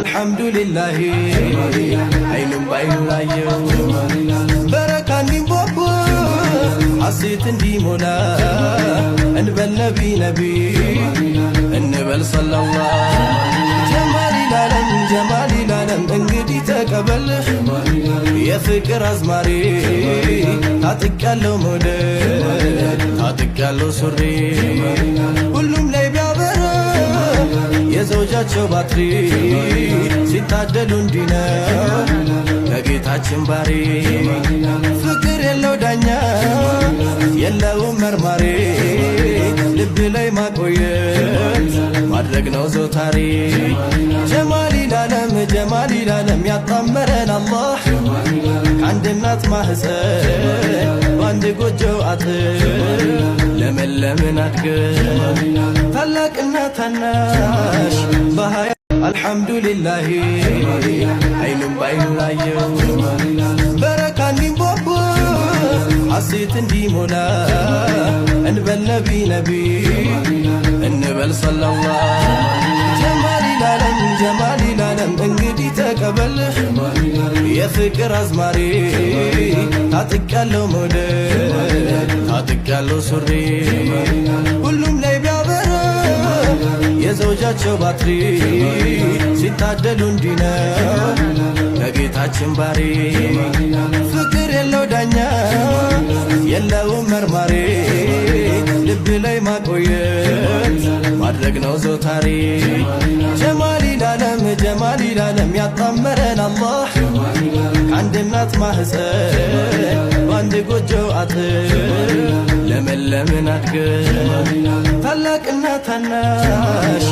አልሐምዱሊላህ አይኑም ባይኑ ላየው በረካ እንዲንቦቦ ሐሴት እንዲሞላ እንበል ነቢ ነቢ እንበል ሰለላህ ጀማሊ ላለም እንግዲህ ተቀበል የፍቅር አዝማሪ ታጥቃለው መውደድ ታጥቃለው ሱሪ ሁሉም ላይ ቢያበራ የዘውጃቸው ባትሪ ሲታደሉ እንዲነ ከጌታችን ባሪ ፍቅር የለው ዳኛ የለውም መርማሪ ልብ ላይ ማቆየት ማድረግ ነው ዘውታሪ ጀማሊ ላለም ያጣመረን አላህ ከአንድ እናት ማህፀን በአንድ ጎጆ አጥር ለመለምን አድገን ታላቅና ታናሽ በሀያ አልሐምዱሊላህ አይኑም ባይኑ ላየው በረካ እንዲንቦቦ ሐሴት እንዲሞላ እንበል ነቢ ነቢ እንበል ሰለላህ ጀማሊ ላለም እንግዲህ ተቀበል የፍቅር አዝማሪ ታጥቃለው መውደድ ታጥቃለው ሱሪ ሁሉም ላይ ቢያበራ የዘውጃቸው ባትሪ ሲታደሉ እንዲነ ከጌታችን ባሪ ፍቅር የለው ዳኛ የለውም መርማሪ ልብ ላይ ማቆየት ማድረግ ነው ዘውታሪ ጀማሊ ላለም ያጣመረን አላህ ከአንድ እናት ማህፀን በአንድ ጎጆ አጥር ለመለምን አድገን ታላቅና ታናሽ